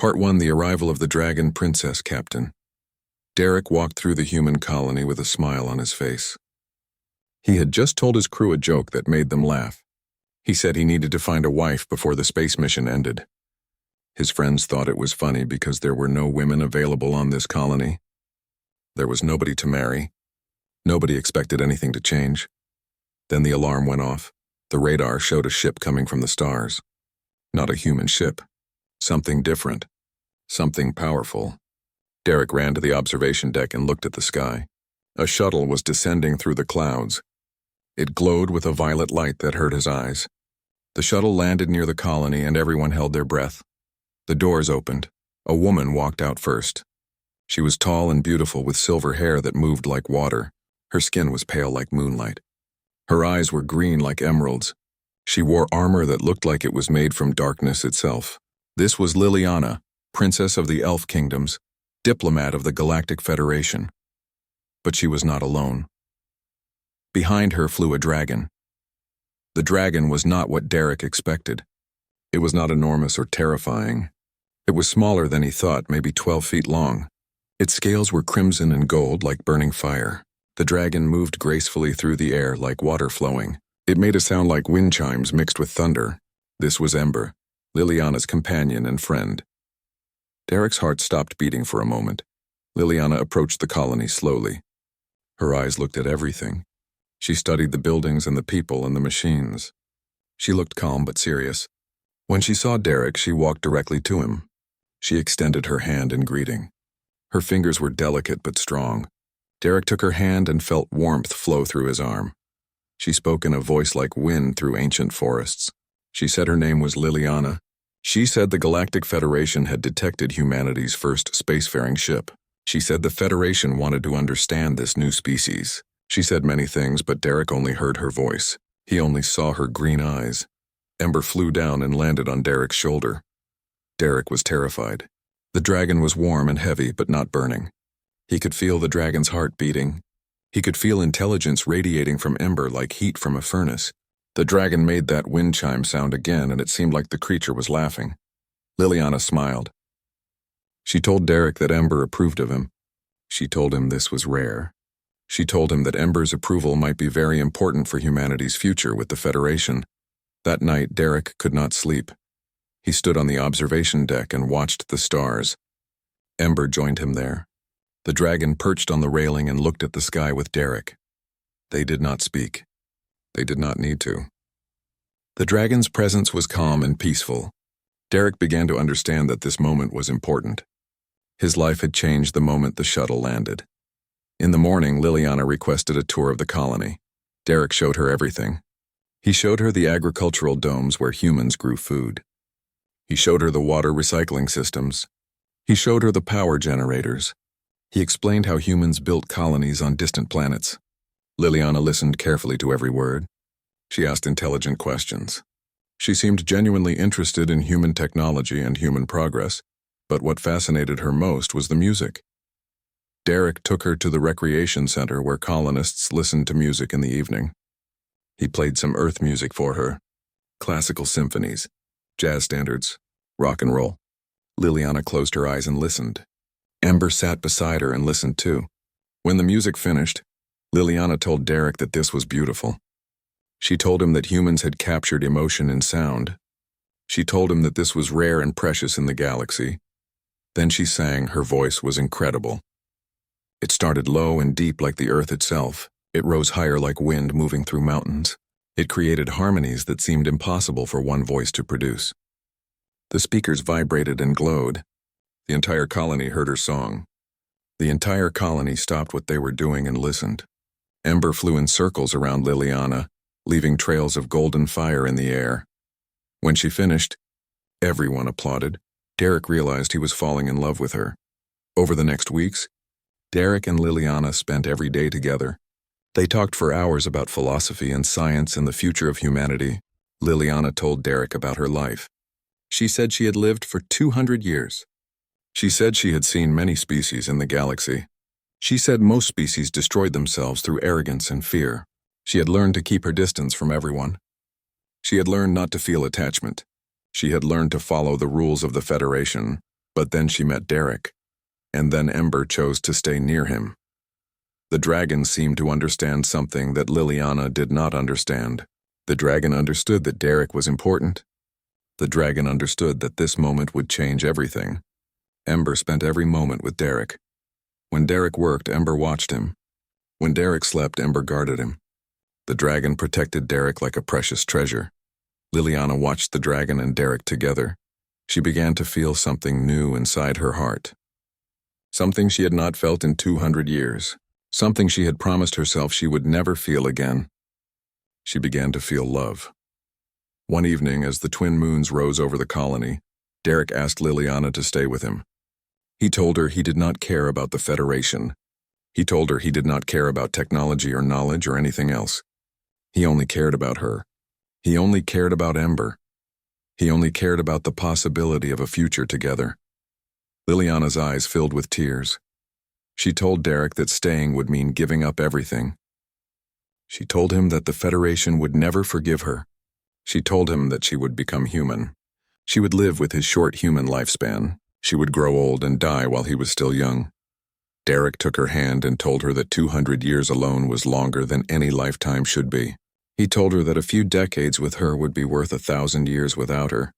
Part 1: The Arrival of the Dragon Princess Captain. Derek walked through the human colony with a smile on his face. He had just told his crew a joke that made them laugh. He said he needed to find a wife before the space mission ended. His friends thought it was funny because there were no women available on this colony. There was nobody to marry. Nobody expected anything to change. Then the alarm went off. The radar showed a ship coming from the stars. Not a human ship. Something different. Something powerful. Derek ran to the observation deck and looked at the sky. A shuttle was descending through the clouds. It glowed with a violet light that hurt his eyes. The shuttle landed near the colony and everyone held their breath. The doors opened. A woman walked out first. She was tall and beautiful with silver hair that moved like water. Her skin was pale like moonlight. Her eyes were green like emeralds. She wore armor that looked like it was made from darkness itself. This was Liliana, Princess of the Elf Kingdoms, diplomat of the Galactic Federation. But she was not alone. Behind her flew a dragon. The dragon was not what Derek expected. It was not enormous or terrifying. It was smaller than he thought, maybe 12 feet long. Its scales were crimson and gold like burning fire. The dragon moved gracefully through the air like water flowing. It made a sound like wind chimes mixed with thunder. This was Ember, Liliana's companion and friend. Derek's heart stopped beating for a moment. Liliana approached the colony slowly. Her eyes looked at everything. She studied the buildings and the people and the machines. She looked calm but serious. When she saw Derek, she walked directly to him. She extended her hand in greeting. Her fingers were delicate but strong. Derek took her hand and felt warmth flow through his arm. She spoke in a voice like wind through ancient forests. She said her name was Liliana. She said the Galactic Federation had detected humanity's first spacefaring ship. She said the Federation wanted to understand this new species. She said many things, but Derek only heard her voice. He only saw her green eyes. Ember flew down and landed on Derek's shoulder. Derek was terrified. The dragon was warm and heavy, but not burning. He could feel the dragon's heart beating. He could feel intelligence radiating from Ember like heat from a furnace. The dragon made that wind chime sound again, and it seemed like the creature was laughing. Liliana smiled. She told Derek that Ember approved of him. She told him this was rare. She told him that Ember's approval might be very important for humanity's future with the Federation. That night, Derek could not sleep. He stood on the observation deck and watched the stars. Ember joined him there. The dragon perched on the railing and looked at the sky with Derek. They did not speak. They did not need to. The dragon's presence was calm and peaceful. Derek began to understand that this moment was important. His life had changed the moment the shuttle landed. In the morning, Liliana requested a tour of the colony. Derek showed her everything. He showed her the agricultural domes where humans grew food. He showed her the water recycling systems. He showed her the power generators. He explained how humans built colonies on distant planets. Liliana listened carefully to every word. She asked intelligent questions. She seemed genuinely interested in human technology and human progress, but what fascinated her most was the music. Derek took her to the recreation center where colonists listened to music in the evening. He played some Earth music for her. Classical symphonies, jazz standards, rock and roll. Liliana closed her eyes and listened. Ember sat beside her and listened too. When the music finished, Liliana told Derek that this was beautiful. She told him that humans had captured emotion in sound. She told him that this was rare and precious in the galaxy. Then she sang. Her voice was incredible. It started low and deep like the earth itself. It rose higher like wind moving through mountains. It created harmonies that seemed impossible for one voice to produce. The speakers vibrated and glowed. The entire colony heard her song. The entire colony stopped what they were doing and listened. Ember flew in circles around Liliana, leaving trails of golden fire in the air. When she finished, everyone applauded. Derek realized he was falling in love with her. Over the next weeks, Derek and Liliana spent every day together. They talked for hours about philosophy and science and the future of humanity. Liliana told Derek about her life. She said she had lived for 200 years. She said she had seen many species in the galaxy. She said most species destroyed themselves through arrogance and fear. She had learned to keep her distance from everyone. She had learned not to feel attachment. She had learned to follow the rules of the Federation. But then she met Derek, and then Ember chose to stay near him. The dragon seemed to understand something that Liliana did not understand. The dragon understood that Derek was important. The dragon understood that this moment would change everything. Ember spent every moment with Derek. When Derek worked, Ember watched him. When Derek slept, Ember guarded him. The dragon protected Derek like a precious treasure. Liliana watched the dragon and Derek together. She began to feel something new inside her heart. Something she had not felt in 200 years. Something she had promised herself she would never feel again. She began to feel love. One evening, as the twin moons rose over the colony, Derek asked Liliana to stay with him. He told her he did not care about the Federation. He told her he did not care about technology or knowledge or anything else. He only cared about her. He only cared about Ember. He only cared about the possibility of a future together. Liliana's eyes filled with tears. She told Derek that staying would mean giving up everything. She told him that the Federation would never forgive her. She told him that she would become human. She would live with his short human lifespan. She would grow old and die while he was still young. Derek took her hand and told her that 200 years alone was longer than any lifetime should be. He told her that a few decades with her would be worth 1,000 years without her.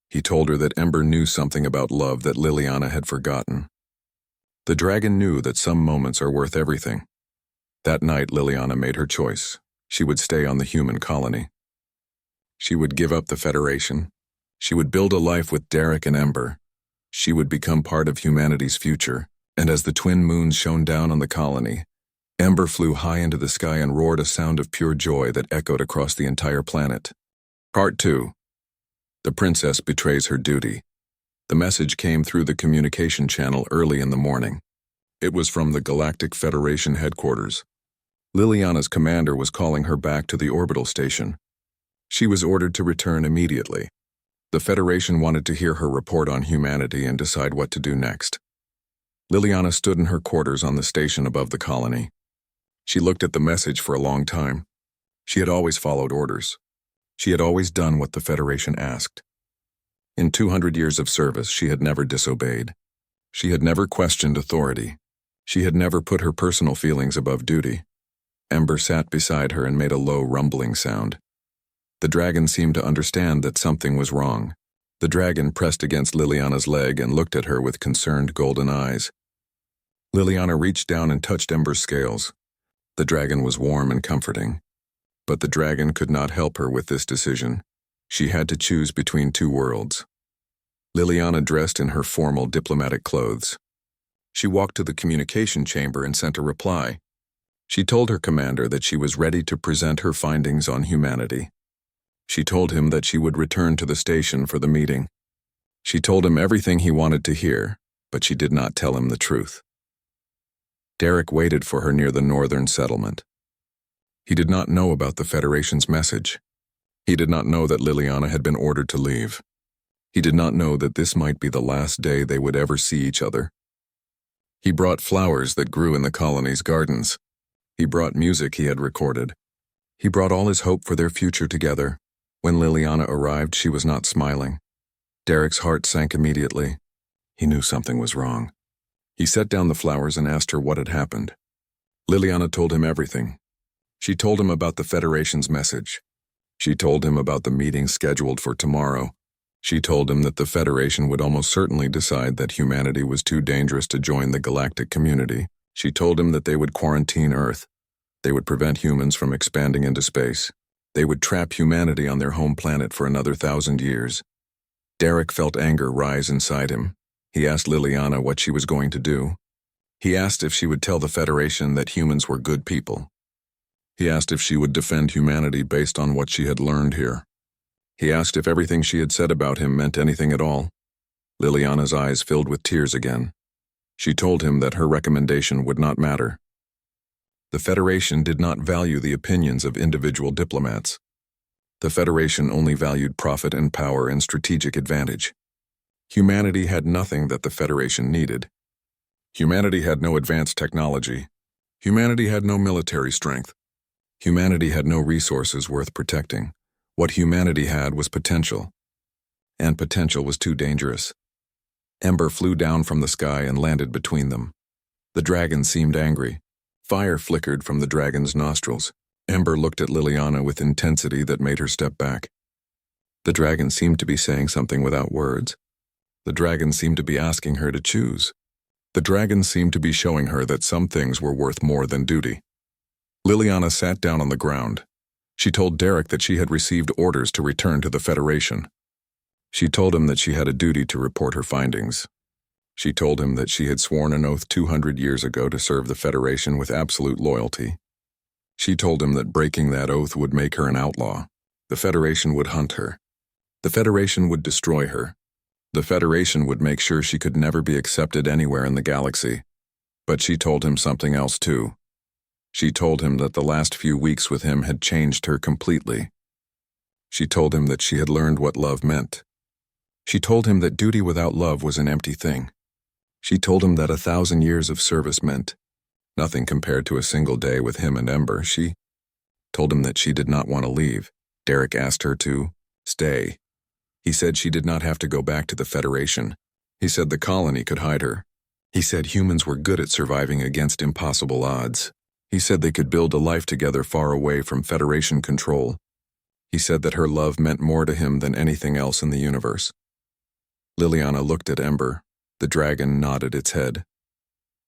He told her that Ember knew something about love that Liliana had forgotten. The dragon knew that some moments are worth everything. That night, Liliana made her choice. She would stay on the human colony. She would give up the Federation. She would build a life with Derek and Ember. She would become part of humanity's future. And as the twin moons shone down on the colony, Ember flew high into the sky and roared a sound of pure joy that echoed across the entire planet. Part 2. The princess betrays her duty. The message came through the communication channel early in the morning. It was from the Galactic Federation headquarters. Liliana's commander was calling her back to the orbital station. She was ordered to return immediately. The Federation wanted to hear her report on humanity and decide what to do next. Liliana stood in her quarters on the station above the colony. She looked at the message for a long time. She had always followed orders. She had always done what the Federation asked. In 200 years of service, she had never disobeyed. She had never questioned authority. She had never put her personal feelings above duty. Ember sat beside her and made a low rumbling sound. The dragon seemed to understand that something was wrong. The dragon pressed against Liliana's leg and looked at her with concerned golden eyes. Liliana reached down and touched Ember's scales. The dragon was warm and comforting. But the dragon could not help her with this decision. She had to choose between two worlds. Liliana dressed in her formal diplomatic clothes. She walked to the communication chamber and sent a reply. She told her commander that she was ready to present her findings on humanity. She told him that she would return to the station for the meeting. She told him everything he wanted to hear, but she did not tell him the truth. Derek waited for her near the northern settlement. He did not know about the Federation's message. He did not know that Liliana had been ordered to leave. He did not know that this might be the last day they would ever see each other. He brought flowers that grew in the colony's gardens. He brought music he had recorded. He brought all his hope for their future together. When Liliana arrived, she was not smiling. Derek's heart sank immediately. He knew something was wrong. He set down the flowers and asked her what had happened. Liliana told him everything. She told him about the Federation's message. She told him about the meeting scheduled for tomorrow. She told him that the Federation would almost certainly decide that humanity was too dangerous to join the galactic community. She told him that they would quarantine Earth. They would prevent humans from expanding into space. They would trap humanity on their home planet for another 1,000 years. Derek felt anger rise inside him. He asked Liliana what she was going to do. He asked if she would tell the Federation that humans were good people. He asked if she would defend humanity based on what she had learned here. He asked if everything she had said about him meant anything at all. Liliana's eyes filled with tears again. She told him that her recommendation would not matter. The Federation did not value the opinions of individual diplomats. The Federation only valued profit and power and strategic advantage. Humanity had nothing that the Federation needed. Humanity had no advanced technology. Humanity had no military strength. Humanity had no resources worth protecting. What humanity had was potential. And potential was too dangerous. Ember flew down from the sky and landed between them. The dragon seemed angry. Fire flickered from the dragon's nostrils. Ember looked at Liliana with intensity that made her step back. The dragon seemed to be saying something without words. The dragon seemed to be asking her to choose. The dragon seemed to be showing her that some things were worth more than duty. Liliana sat down on the ground. She told Derek that she had received orders to return to the Federation. She told him that she had a duty to report her findings. She told him that she had sworn an oath 200 years ago to serve the Federation with absolute loyalty. She told him that breaking that oath would make her an outlaw. The Federation would hunt her. The Federation would destroy her. The Federation would make sure she could never be accepted anywhere in the galaxy. But she told him something else too. She told him that the last few weeks with him had changed her completely. She told him that she had learned what love meant. She told him that duty without love was an empty thing. She told him that 1,000 years of service meant nothing compared to a single day with him and Ember. She told him that she did not want to leave. Derek asked her to stay. He said she did not have to go back to the Federation. He said the colony could hide her. He said humans were good at surviving against impossible odds. He said they could build a life together far away from Federation control. He said that her love meant more to him than anything else in the universe. Liliana looked at Ember. The dragon nodded its head.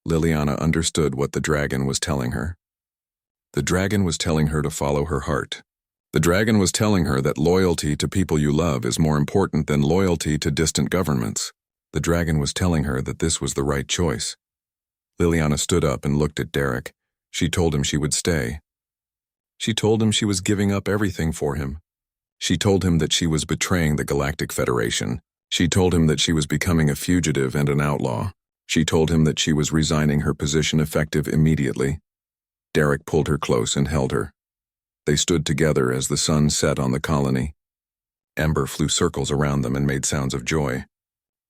Liliana understood what the dragon was telling her. The dragon was telling her to follow her heart. The dragon was telling her that loyalty to people you love is more important than loyalty to distant governments. The dragon was telling her that this was the right choice. Liliana stood up and looked at Derek. She told him she would stay. She told him she was giving up everything for him. She told him that she was betraying the Galactic Federation. She told him that she was becoming a fugitive and an outlaw. She told him that she was resigning her position effective immediately. Derek pulled her close and held her. They stood together as the sun set on the colony. Ember flew circles around them and made sounds of joy.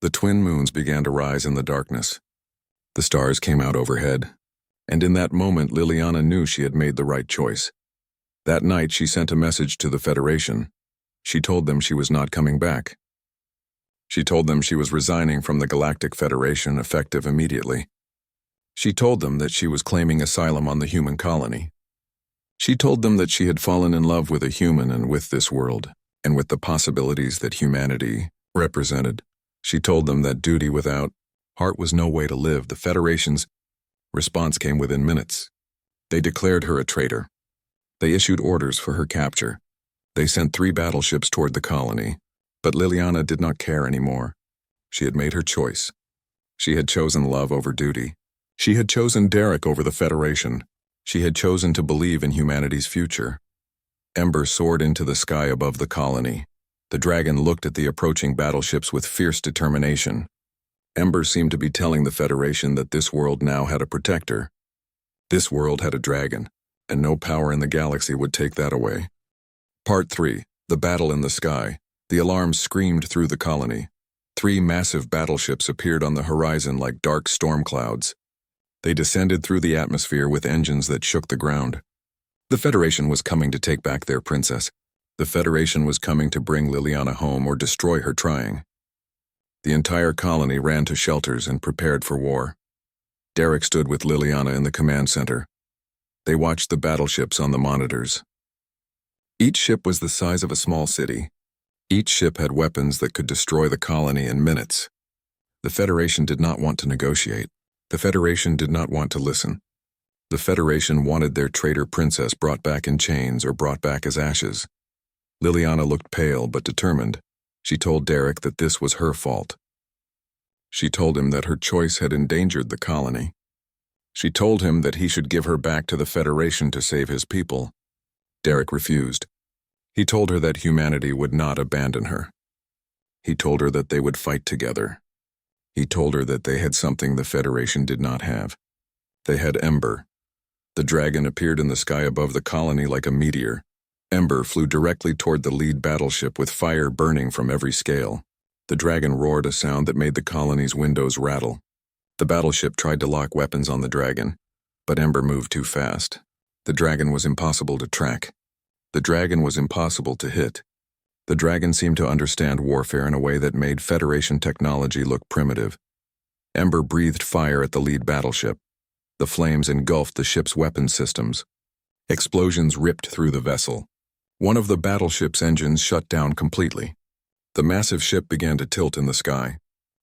The twin moons began to rise in the darkness. The stars came out overhead. And in that moment, Liliana knew she had made the right choice. That night, she sent a message to the Federation. She told them she was not coming back. She told them she was resigning from the Galactic Federation effective immediately. She told them that she was claiming asylum on the human colony. She told them that she had fallen in love with a human and with this world, and with the possibilities that humanity represented. She told them that duty without heart was no way to live. The Federation's response came within minutes. They declared her a traitor. They issued orders for her capture. They sent 3 battleships toward the colony. But Liliana did not care anymore. She had made her choice. She had chosen love over duty. She had chosen Derek over the Federation. She had chosen to believe in humanity's future. Ember soared into the sky above the colony. The dragon looked at the approaching battleships with fierce determination. Ember seemed to be telling the Federation that this world now had a protector. This world had a dragon, and no power in the galaxy would take that away. Part 3. The Battle in the Sky. The alarms screamed through the colony. 3 massive battleships appeared on the horizon like dark storm clouds. They descended through the atmosphere with engines that shook the ground. The Federation was coming to take back their princess. The Federation was coming to bring Liliana home or destroy her trying. The entire colony ran to shelters and prepared for war. Derek stood with Liliana in the command center. They watched the battleships on the monitors. Each ship was the size of a small city. Each ship had weapons that could destroy the colony in minutes. The Federation did not want to negotiate. The Federation did not want to listen. The Federation wanted their traitor princess brought back in chains or brought back as ashes. Liliana looked pale but determined. She told Derek that this was her fault. She told him that her choice had endangered the colony. She told him that he should give her back to the Federation to save his people. Derek refused. He told her that humanity would not abandon her. He told her that they would fight together. He told her that they had something the Federation did not have. They had Ember. The dragon appeared in the sky above the colony like a meteor. Ember flew directly toward the lead battleship with fire burning from every scale. The dragon roared a sound that made the colony's windows rattle. The battleship tried to lock weapons on the dragon, but Ember moved too fast. The dragon was impossible to track. The dragon was impossible to hit. The dragon seemed to understand warfare in a way that made Federation technology look primitive. Ember breathed fire at the lead battleship. The flames engulfed the ship's weapons systems. Explosions ripped through the vessel. One of the battleship's engines shut down completely. The massive ship began to tilt in the sky.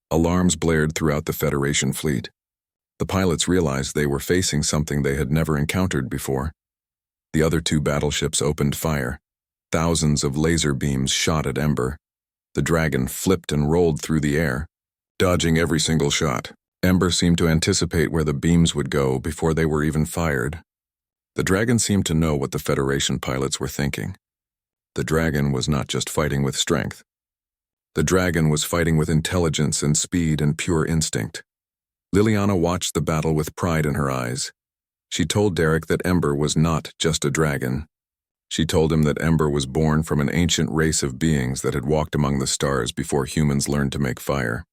Alarms blared throughout the Federation fleet. The pilots realized they were facing something they had never encountered before. The other two battleships opened fire. Thousands of laser beams shot at Ember. The dragon flipped and rolled through the air, dodging every single shot. Ember seemed to anticipate where the beams would go before they were even fired. The dragon seemed to know what the Federation pilots were thinking. The dragon was not just fighting with strength. The dragon was fighting with intelligence and speed and pure instinct. Liliana watched the battle with pride in her eyes. She told Derek that Ember was not just a dragon. She told him that Ember was born from an ancient race of beings that had walked among the stars before humans learned to make fire.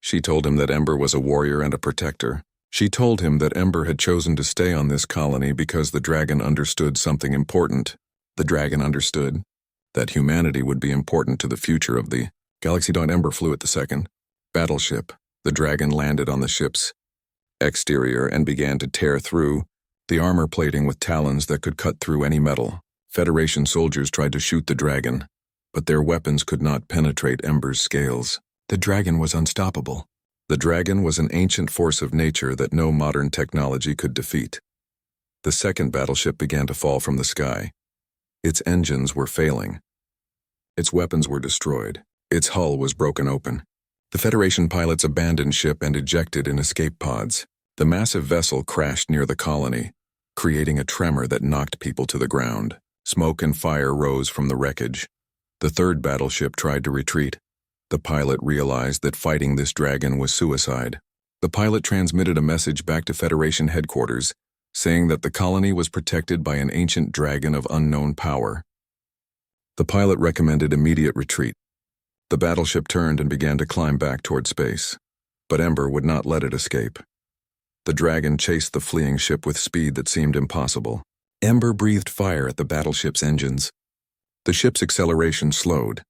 She told him that Ember was a warrior and a protector. She told him that Ember had chosen to stay on this colony because the dragon understood something important. The dragon understood that humanity would be important to the future of the galaxy. Ember flew at the second battleship. The dragon landed on the ship's exterior and began to tear through the armor plating with talons that could cut through any metal. Federation soldiers tried to shoot the dragon, but their weapons could not penetrate Ember's scales. The dragon was unstoppable. The dragon was an ancient force of nature that no modern technology could defeat. The second battleship began to fall from the sky. Its engines were failing. Its weapons were destroyed. Its hull was broken open. The Federation pilots abandoned ship and ejected in escape pods. The massive vessel crashed near the colony, creating a tremor that knocked people to the ground. Smoke and fire rose from the wreckage. The third battleship tried to retreat. The pilot realized that fighting this dragon was suicide. The pilot transmitted a message back to Federation headquarters, saying that the colony was protected by an ancient dragon of unknown power. The pilot recommended immediate retreat. The battleship turned and began to climb back toward space, but Ember would not let it escape. The dragon chased the fleeing ship with speed that seemed impossible. Ember breathed fire at the battleship's engines. The ship's acceleration slowed.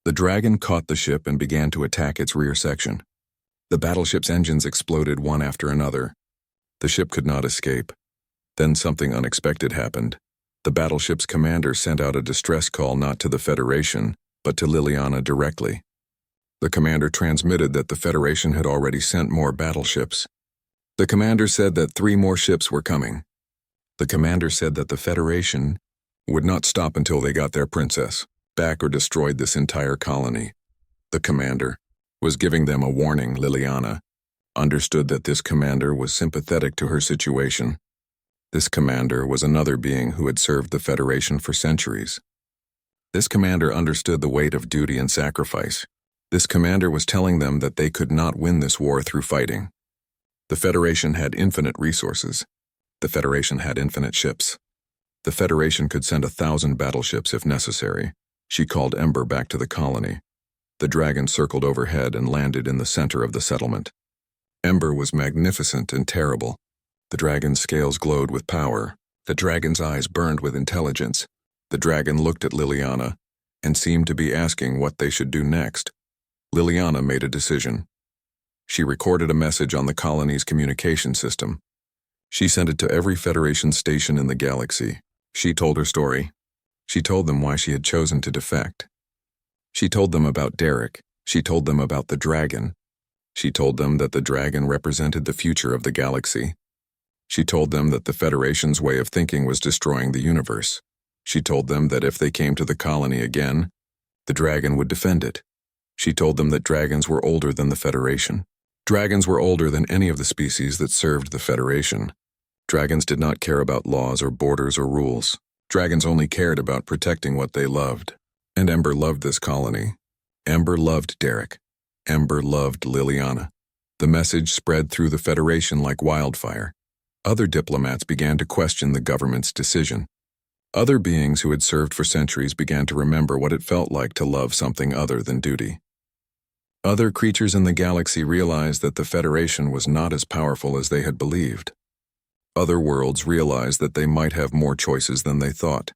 The dragon caught the ship and began to attack its rear section. The battleship's engines exploded one after another. The ship could not escape. Then something unexpected happened. The battleship's commander sent out a distress call not to the Federation, but to Liliana directly. The commander transmitted that the Federation had already sent more battleships. The commander said that 3 more ships were coming. The commander said that the Federation would not stop until they got their princess back or destroyed this entire colony. The commander was giving them a warning. Liliana understood that this commander was sympathetic to her situation. This commander was another being who had served the Federation for centuries. This commander understood the weight of duty and sacrifice. This commander was telling them that they could not win this war through fighting. The Federation had infinite resources. The Federation had infinite ships. The Federation could send 1,000 battleships if necessary. She called Ember back to the colony. The dragon circled overhead and landed in the center of the settlement. Ember was magnificent and terrible. The dragon's scales glowed with power. The dragon's eyes burned with intelligence. The dragon looked at Liliana and seemed to be asking what they should do next. Liliana made a decision. She recorded a message on the colony's communication system. She sent it to every Federation station in the galaxy. She told her story. She told them why she had chosen to defect. She told them about Derek. She told them about the dragon. She told them that the dragon represented the future of the galaxy. She told them that the Federation's way of thinking was destroying the universe. She told them that if they came to the colony again, the dragon would defend it. She told them that dragons were older than the Federation. Dragons were older than any of the species that served the Federation. Dragons did not care about laws or borders or rules. Dragons only cared about protecting what they loved. And Ember loved this colony. Ember loved Derek. Ember loved Liliana. The message spread through the Federation like wildfire. Other diplomats began to question the government's decision. Other beings who had served for centuries began to remember what it felt like to love something other than duty. Other creatures in the galaxy realized that the Federation was not as powerful as they had believed. Other worlds realized that they might have more choices than they thought.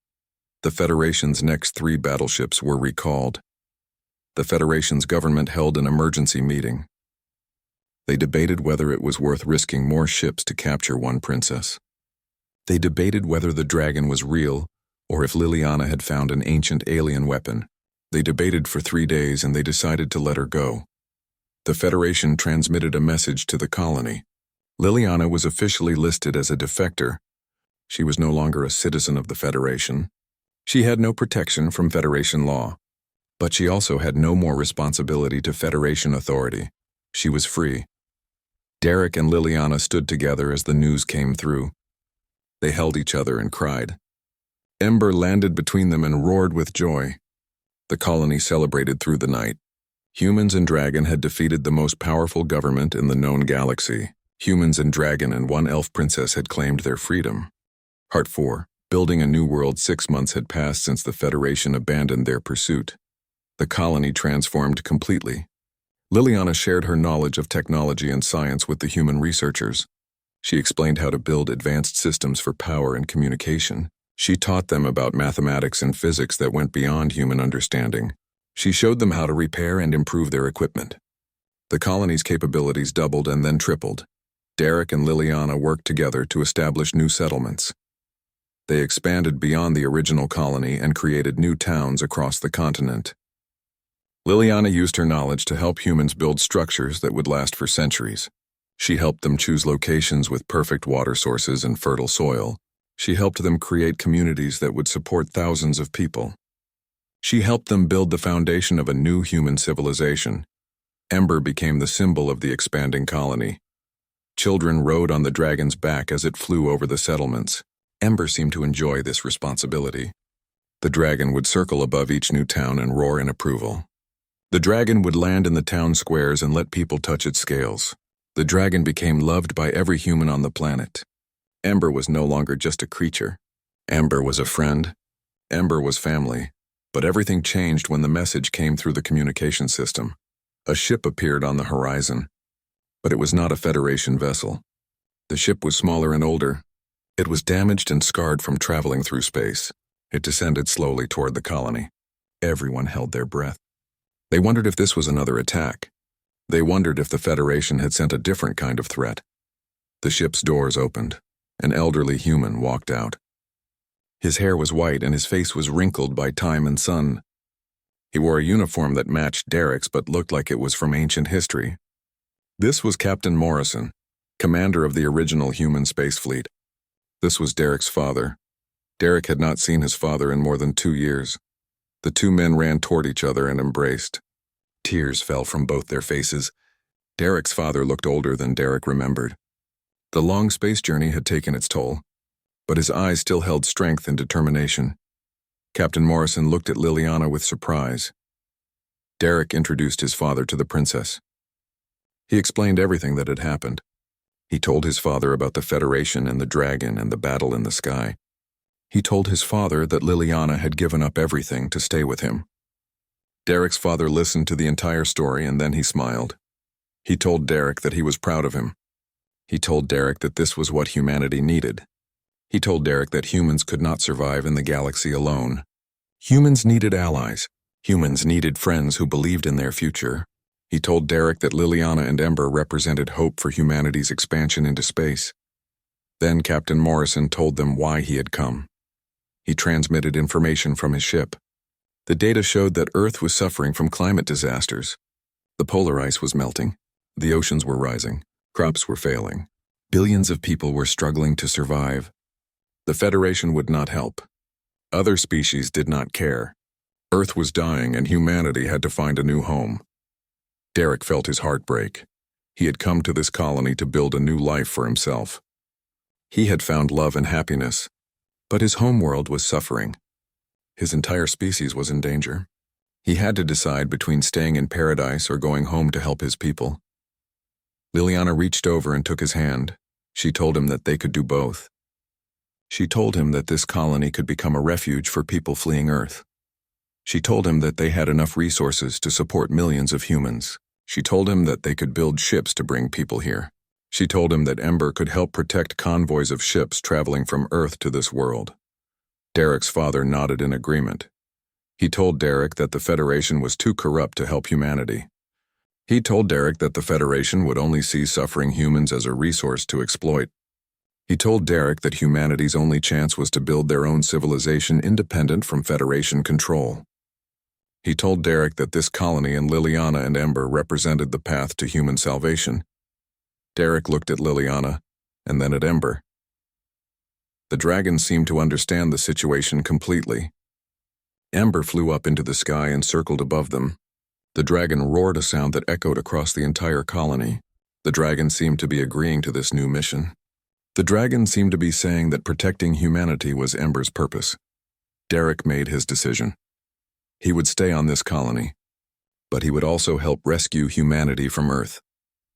The Federation's next 3 battleships were recalled. The Federation's government held an emergency meeting. They debated whether it was worth risking more ships to capture one princess. They debated whether the dragon was real or if Liliana had found an ancient alien weapon. They debated for 3 days and they decided to let her go. The Federation transmitted a message to the colony. Liliana was officially listed as a defector. She was no longer a citizen of the Federation. She had no protection from Federation law. But she also had no more responsibility to Federation authority. She was free. Derek and Liliana stood together as the news came through. They held each other and cried. Ember landed between them and roared with joy. The colony celebrated through the night. Humans and Dragon had defeated the most powerful government in the known galaxy. Humans and Dragon and 1 elf princess had claimed their freedom. Part 4. Building a new world. 6 months had passed since the Federation abandoned their pursuit. The colony transformed completely. Liliana shared her knowledge of technology and science with the human researchers. She explained how to build advanced systems for power and communication. She taught them about mathematics and physics that went beyond human understanding. She showed them how to repair and improve their equipment. The colony's capabilities doubled and then tripled. Derek and Liliana worked together to establish new settlements. They expanded beyond the original colony and created new towns across the continent. Liliana used her knowledge to help humans build structures that would last for centuries. She helped them choose locations with perfect water sources and fertile soil. She helped them create communities that would support thousands of people. She helped them build the foundation of a new human civilization. Ember became the symbol of the expanding colony. Children rode on the dragon's back as it flew over the settlements. Ember seemed to enjoy this responsibility. The dragon would circle above each new town and roar in approval. The dragon would land in the town squares and let people touch its scales. The dragon became loved by every human on the planet. Ember was no longer just a creature. Ember was a friend. Ember was family. But everything changed when the message came through the communication system. A ship appeared on the horizon. But it was not a Federation vessel. The ship was smaller and older. It was damaged and scarred from traveling through space. It descended slowly toward the colony. Everyone held their breath. They wondered if this was another attack. They wondered if the Federation had sent a different kind of threat. The ship's doors opened. An elderly human walked out. His hair was white and his face was wrinkled by time and sun. He wore a uniform that matched Derek's but looked like it was from ancient history. This was Captain Morrison, commander of the original human space fleet. This was Derek's father. Derek had not seen his father in more than 2 years. The 2 men ran toward each other and embraced. Tears fell from both their faces. Derek's father looked older than Derek remembered. The long space journey had taken its toll, but his eyes still held strength and determination. Captain Morrison looked at Liliana with surprise. Derek introduced his father to the princess. He explained everything that had happened. He told his father about the Federation and the dragon and the battle in the sky. He told his father that Liliana had given up everything to stay with him. Derek's father listened to the entire story and then he smiled. He told Derek that he was proud of him. He told Derek that this was what humanity needed. He told Derek that humans could not survive in the galaxy alone. Humans needed allies. Humans needed friends who believed in their future. He told Derek that Liliana and Ember represented hope for humanity's expansion into space. Then Captain Morrison told them why he had come. He transmitted information from his ship. The data showed that Earth was suffering from climate disasters. The polar ice was melting. The oceans were rising. Crops were failing. Billions of people were struggling to survive. The Federation would not help. Other species did not care. Earth was dying and humanity had to find a new home. Derek felt his heart break. He had come to this colony to build a new life for himself. He had found love and happiness, but his homeworld was suffering. His entire species was in danger. He had to decide between staying in paradise or going home to help his people. Liliana reached over and took his hand. She told him that they could do both. She told him that this colony could become a refuge for people fleeing Earth. She told him that they had enough resources to support millions of humans. She told him that they could build ships to bring people here. She told him that Ember could help protect convoys of ships traveling from Earth to this world. Derek's father nodded in agreement. He told Derek that the Federation was too corrupt to help humanity. He told Derek that the Federation would only see suffering humans as a resource to exploit. He told Derek that humanity's only chance was to build their own civilization independent from Federation control. He told Derek that this colony in Liliana and Ember represented the path to human salvation. Derek looked at Liliana, and then at Ember. The dragon seemed to understand the situation completely. Ember flew up into the sky and circled above them. The dragon roared a sound that echoed across the entire colony. The dragon seemed to be agreeing to this new mission. The dragon seemed to be saying that protecting humanity was Ember's purpose. Derek made his decision. He would stay on this colony, but he would also help rescue humanity from Earth.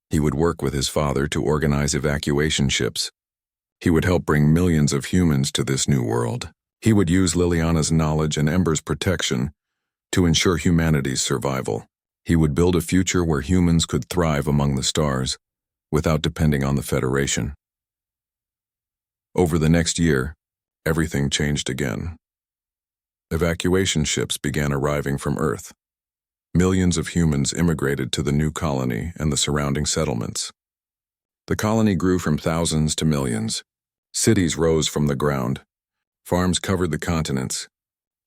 He would work with his father to organize evacuation ships. He would help bring millions of humans to this new world. He would use Liliana's knowledge and Ember's protection to ensure humanity's survival. He would build a future where humans could thrive among the stars without depending on the Federation. Over the next year, everything changed again. Evacuation ships began arriving from Earth. Millions of humans immigrated to the new colony and the surrounding settlements. The colony grew from thousands to millions. Cities rose from the ground. Farms covered the continents.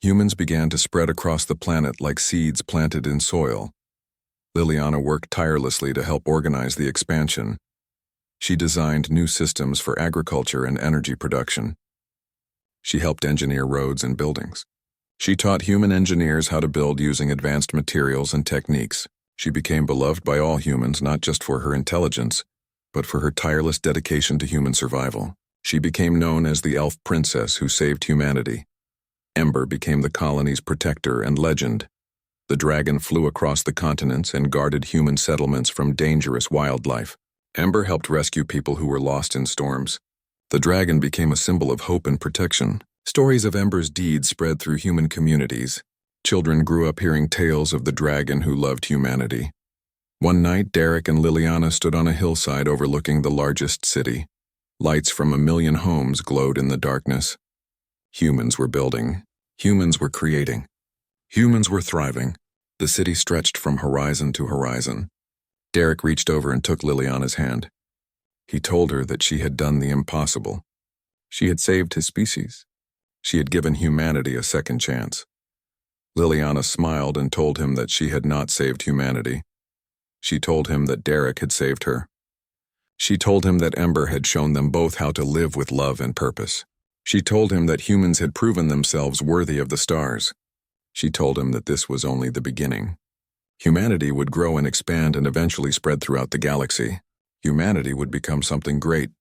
Humans began to spread across the planet like seeds planted in soil. Liliana worked tirelessly to help organize the expansion. She designed new systems for agriculture and energy production. She helped engineer roads and buildings. She taught human engineers how to build using advanced materials and techniques. She became beloved by all humans not just for her intelligence, but for her tireless dedication to human survival. She became known as the elf princess who saved humanity. Ember became the colony's protector and legend. The dragon flew across the continents and guarded human settlements from dangerous wildlife. Ember helped rescue people who were lost in storms. The dragon became a symbol of hope and protection. Stories of Ember's deeds spread through human communities. Children grew up hearing tales of the dragon who loved humanity. One night, Derek and Liliana stood on a hillside overlooking the largest city. Lights from 1,000,000 homes glowed in the darkness. Humans were building. Humans were creating. Humans were thriving. The city stretched from horizon to horizon. Derek reached over and took Liliana's hand. He told her that she had done the impossible. She had saved his species. She had given humanity a second chance. Liliana smiled and told him that she had not saved humanity. She told him that Derek had saved her. She told him that Ember had shown them both how to live with love and purpose. She told him that humans had proven themselves worthy of the stars. She told him that this was only the beginning. Humanity would grow and expand and eventually spread throughout the galaxy. Humanity would become something great.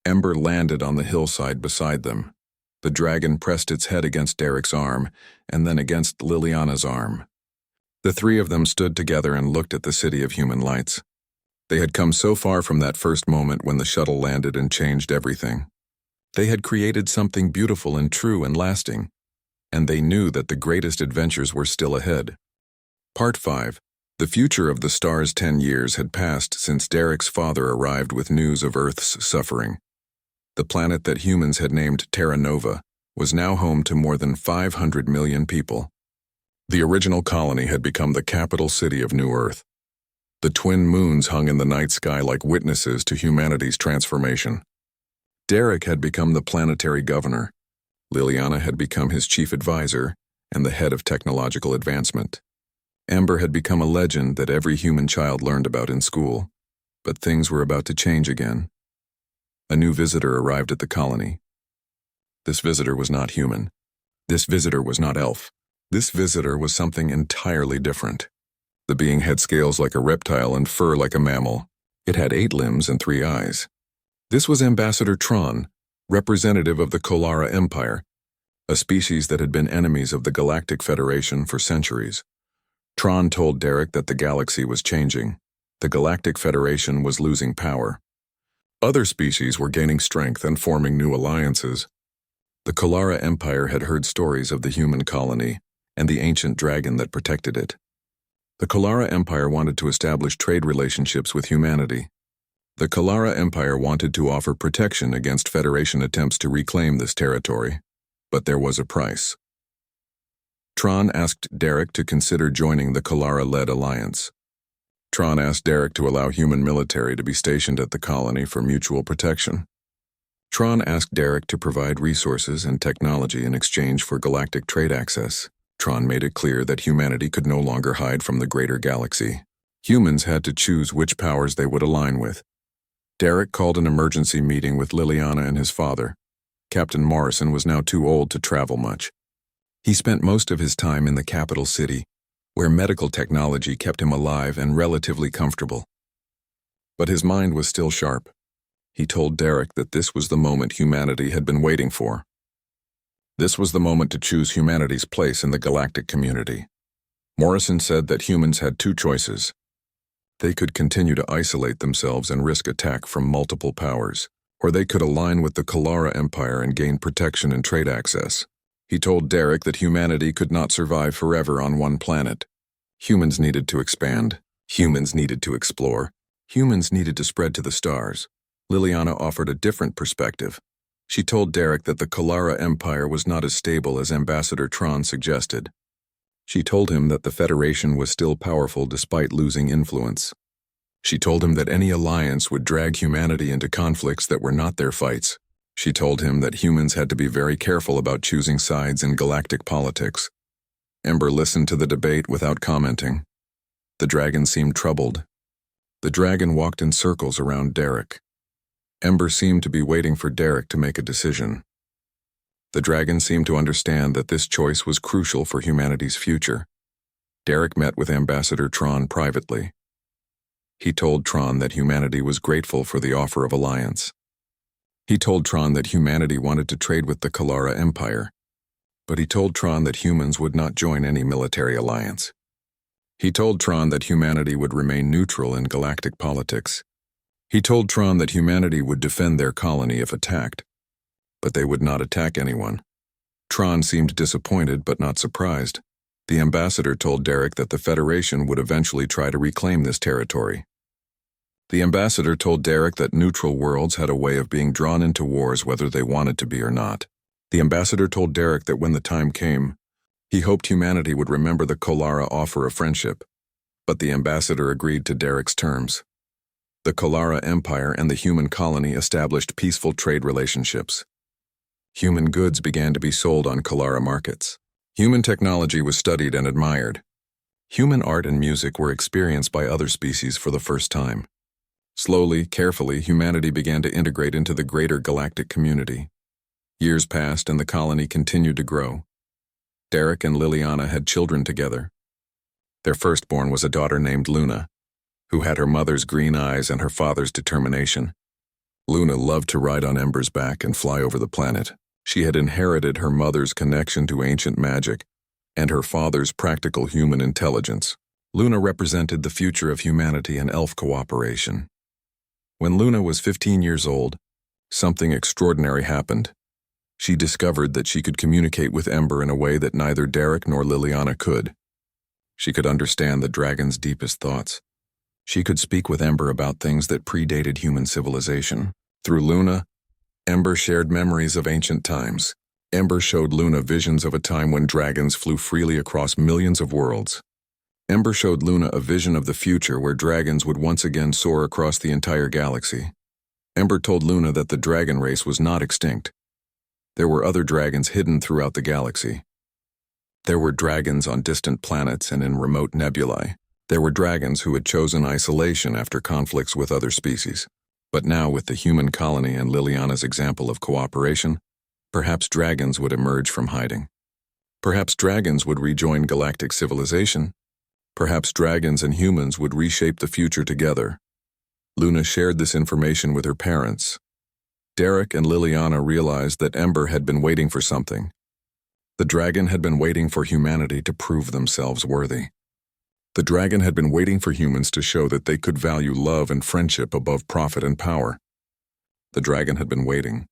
Ember landed on the hillside beside them. The dragon pressed its head against Derek's arm, and then against Liliana's arm. The three of them stood together and looked at the city of human lights. They had come so far from that first moment when the shuttle landed and changed everything. They had created something beautiful and true and lasting, and they knew that the greatest adventures were still ahead. Part 5. The future of the stars. 10 years had passed since Derek's father arrived with news of Earth's suffering. The planet that humans had named Terra Nova was now home to more than 500 million people. The original colony had become the capital city of New Earth. The twin moons hung in the night sky like witnesses to humanity's transformation. Derek had become the planetary governor. Liliana had become his chief advisor and the head of technological advancement. Ember had become a legend that every human child learned about in school. But things were about to change again. A new visitor arrived at the colony. This visitor was not human. This visitor was not elf. This visitor was something entirely different. The being had scales like a reptile and fur like a mammal. It had 8 limbs and 3 eyes. This was Ambassador Tron, representative of the Kolara Empire, a species that had been enemies of the Galactic Federation for centuries. Tron told Derek that the galaxy was changing. The Galactic Federation was losing power. Other species were gaining strength and forming new alliances. The Kolara Empire had heard stories of the human colony and the ancient dragon that protected it. The Kolara Empire wanted to establish trade relationships with humanity. The Kolara Empire wanted to offer protection against Federation attempts to reclaim this territory. But there was a price. Tron asked Derek to consider joining the Kalara-led alliance. Tron asked Derek to allow human military to be stationed at the colony for mutual protection. Tron asked Derek to provide resources and technology in exchange for galactic trade access. Tron made it clear that humanity could no longer hide from the greater galaxy. Humans had to choose which powers they would align with. Derek called an emergency meeting with Liliana and his father. Captain Morrison was now too old to travel much. He spent most of his time in the capital city, where medical technology kept him alive and relatively comfortable. But his mind was still sharp. He told Derek that this was the moment humanity had been waiting for. This was the moment to choose humanity's place in the galactic community. Morrison said that humans had two choices. They could continue to isolate themselves and risk attack from multiple powers, or they could align with the Kalara Empire and gain protection and trade access. He told Derek that humanity could not survive forever on one planet. Humans needed to expand. Humans needed to explore. Humans needed to spread to the stars. Liliana offered a different perspective. She told Derek that the Kalara Empire was not as stable as Ambassador Tron suggested. She told him that the Federation was still powerful despite losing influence. She told him that any alliance would drag humanity into conflicts that were not their fights. She told him that humans had to be very careful about choosing sides in galactic politics. Ember listened to the debate without commenting. The dragon seemed troubled. The dragon walked in circles around Derek. Ember seemed to be waiting for Derek to make a decision. The dragon seemed to understand that this choice was crucial for humanity's future. Derek met with Ambassador Tron privately. He told Tron that humanity was grateful for the offer of alliance. He told Tron that humanity wanted to trade with the Kalara Empire, but he told Tron that humans would not join any military alliance. He told Tron that humanity would remain neutral in galactic politics. He told Tron that humanity would defend their colony if attacked, but they would not attack anyone. Tron seemed disappointed but not surprised. The ambassador told Derek that the Federation would eventually try to reclaim this territory. The ambassador told Derek that neutral worlds had a way of being drawn into wars whether they wanted to be or not. The ambassador told Derek that when the time came, he hoped humanity would remember the Kalara offer of friendship, but the ambassador agreed to Derek's terms. The Kalara Empire and the human colony established peaceful trade relationships. Human goods began to be sold on Kalara markets. Human technology was studied and admired. Human art and music were experienced by other species for the first time. Slowly, carefully, humanity began to integrate into the greater galactic community. Years passed and the colony continued to grow. Derek and Liliana had children together. Their firstborn was a daughter named Luna, who had her mother's green eyes and her father's determination. Luna loved to ride on Ember's back and fly over the planet. She had inherited her mother's connection to ancient magic and her father's practical human intelligence. Luna represented the future of humanity and elf cooperation. When Luna was 15 years old, something extraordinary happened. She discovered that she could communicate with Ember in a way that neither Derek nor Liliana could. She could understand the dragon's deepest thoughts. She could speak with Ember about things that predated human civilization. Through Luna, Ember shared memories of ancient times. Ember showed Luna visions of a time when dragons flew freely across millions of worlds. Ember showed Luna a vision of the future where dragons would once again soar across the entire galaxy. Ember told Luna that the dragon race was not extinct. There were other dragons hidden throughout the galaxy. There were dragons on distant planets and in remote nebulae. There were dragons who had chosen isolation after conflicts with other species. But now, with the human colony and Liliana's example of cooperation, perhaps dragons would emerge from hiding. Perhaps dragons would rejoin galactic civilization. Perhaps dragons and humans would reshape the future together. Luna shared this information with her parents. Derek and Liliana realized that Ember had been waiting for something. The dragon had been waiting for humanity to prove themselves worthy. The dragon had been waiting for humans to show that they could value love and friendship above profit and power. The dragon had been waiting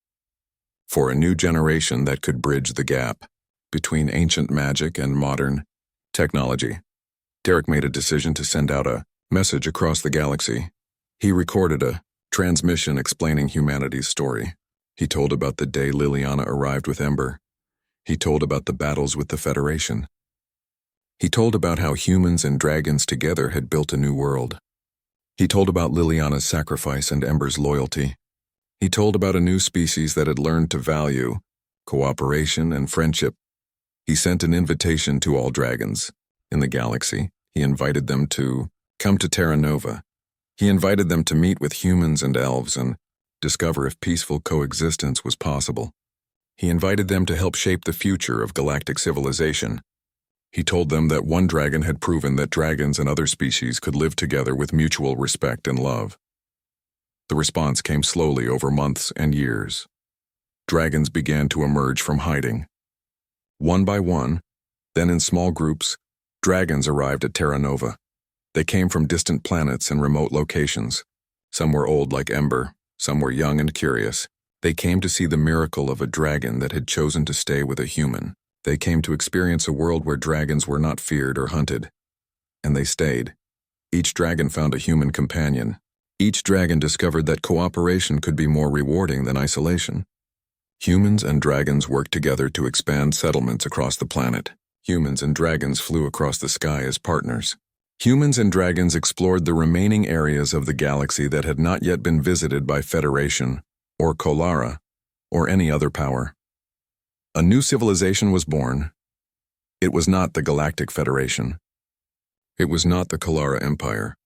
for a new generation that could bridge the gap between ancient magic and modern technology. Derek made a decision to send out a message across the galaxy. He recorded a transmission explaining humanity's story. He told about the day Liliana arrived with Ember. He told about the battles with the Federation. He told about how humans and dragons together had built a new world. He told about Liliana's sacrifice and Ember's loyalty. He told about a new species that had learned to value cooperation and friendship. He sent an invitation to all dragons in the galaxy. He invited them to come to Terra Nova. He invited them to meet with humans and elves and discover if peaceful coexistence was possible. He invited them to help shape the future of galactic civilization. He told them that one dragon had proven that dragons and other species could live together with mutual respect and love. The response came slowly over months and years. Dragons began to emerge from hiding. One by one, then in small groups, dragons arrived at Terra Nova. They came from distant planets and remote locations. Some were old like Ember, some were young and curious. They came to see the miracle of a dragon that had chosen to stay with a human. They came to experience a world where dragons were not feared or hunted. And they stayed. Each dragon found a human companion. Each dragon discovered that cooperation could be more rewarding than isolation. Humans and dragons worked together to expand settlements across the planet. Humans and dragons flew across the sky as partners. Humans and dragons explored the remaining areas of the galaxy that had not yet been visited by Federation, or Kolara, or any other power. A new civilization was born. It was not the Galactic Federation. It was not the Kolara Empire.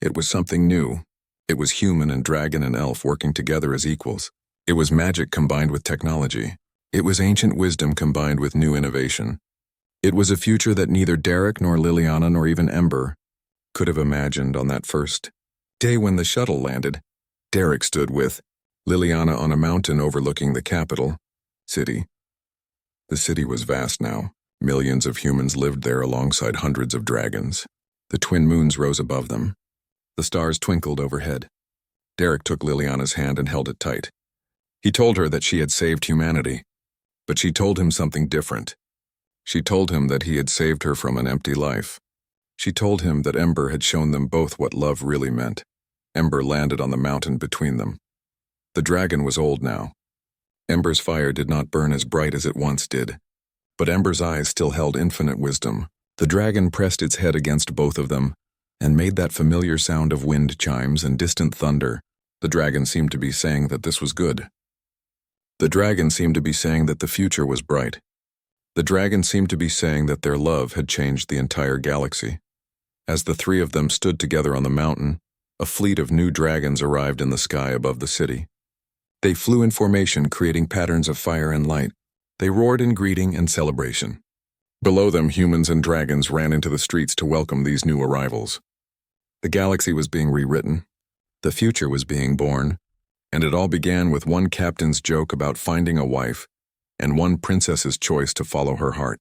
It was something new. It was human and dragon and elf working together as equals. It was magic combined with technology. It was ancient wisdom combined with new innovation. It was a future that neither Derek nor Liliana nor even Ember could have imagined on that first day when the shuttle landed. Derek stood with Liliana on a mountain overlooking the capital city. The city was vast now. Millions of humans lived there alongside hundreds of dragons. The twin moons rose above them. The stars twinkled overhead. Derek took Liliana's hand and held it tight. He told her that she had saved humanity, but she told him something different. She told him that he had saved her from an empty life. She told him that Ember had shown them both what love really meant. Ember landed on the mountain between them. The dragon was old now. Ember's fire did not burn as bright as it once did, but Ember's eyes still held infinite wisdom. The dragon pressed its head against both of them and made that familiar sound of wind chimes and distant thunder. The dragon seemed to be saying that this was good. The dragon seemed to be saying that the future was bright. The dragon seemed to be saying that their love had changed the entire galaxy. As the three of them stood together on the mountain, a fleet of new dragons arrived in the sky above the city. They flew in formation, creating patterns of fire and light. They roared in greeting and celebration. Below them, humans and dragons ran into the streets to welcome these new arrivals. The galaxy was being rewritten. The future was being born. And it all began with one captain's joke about finding a wife and one princess's choice to follow her heart.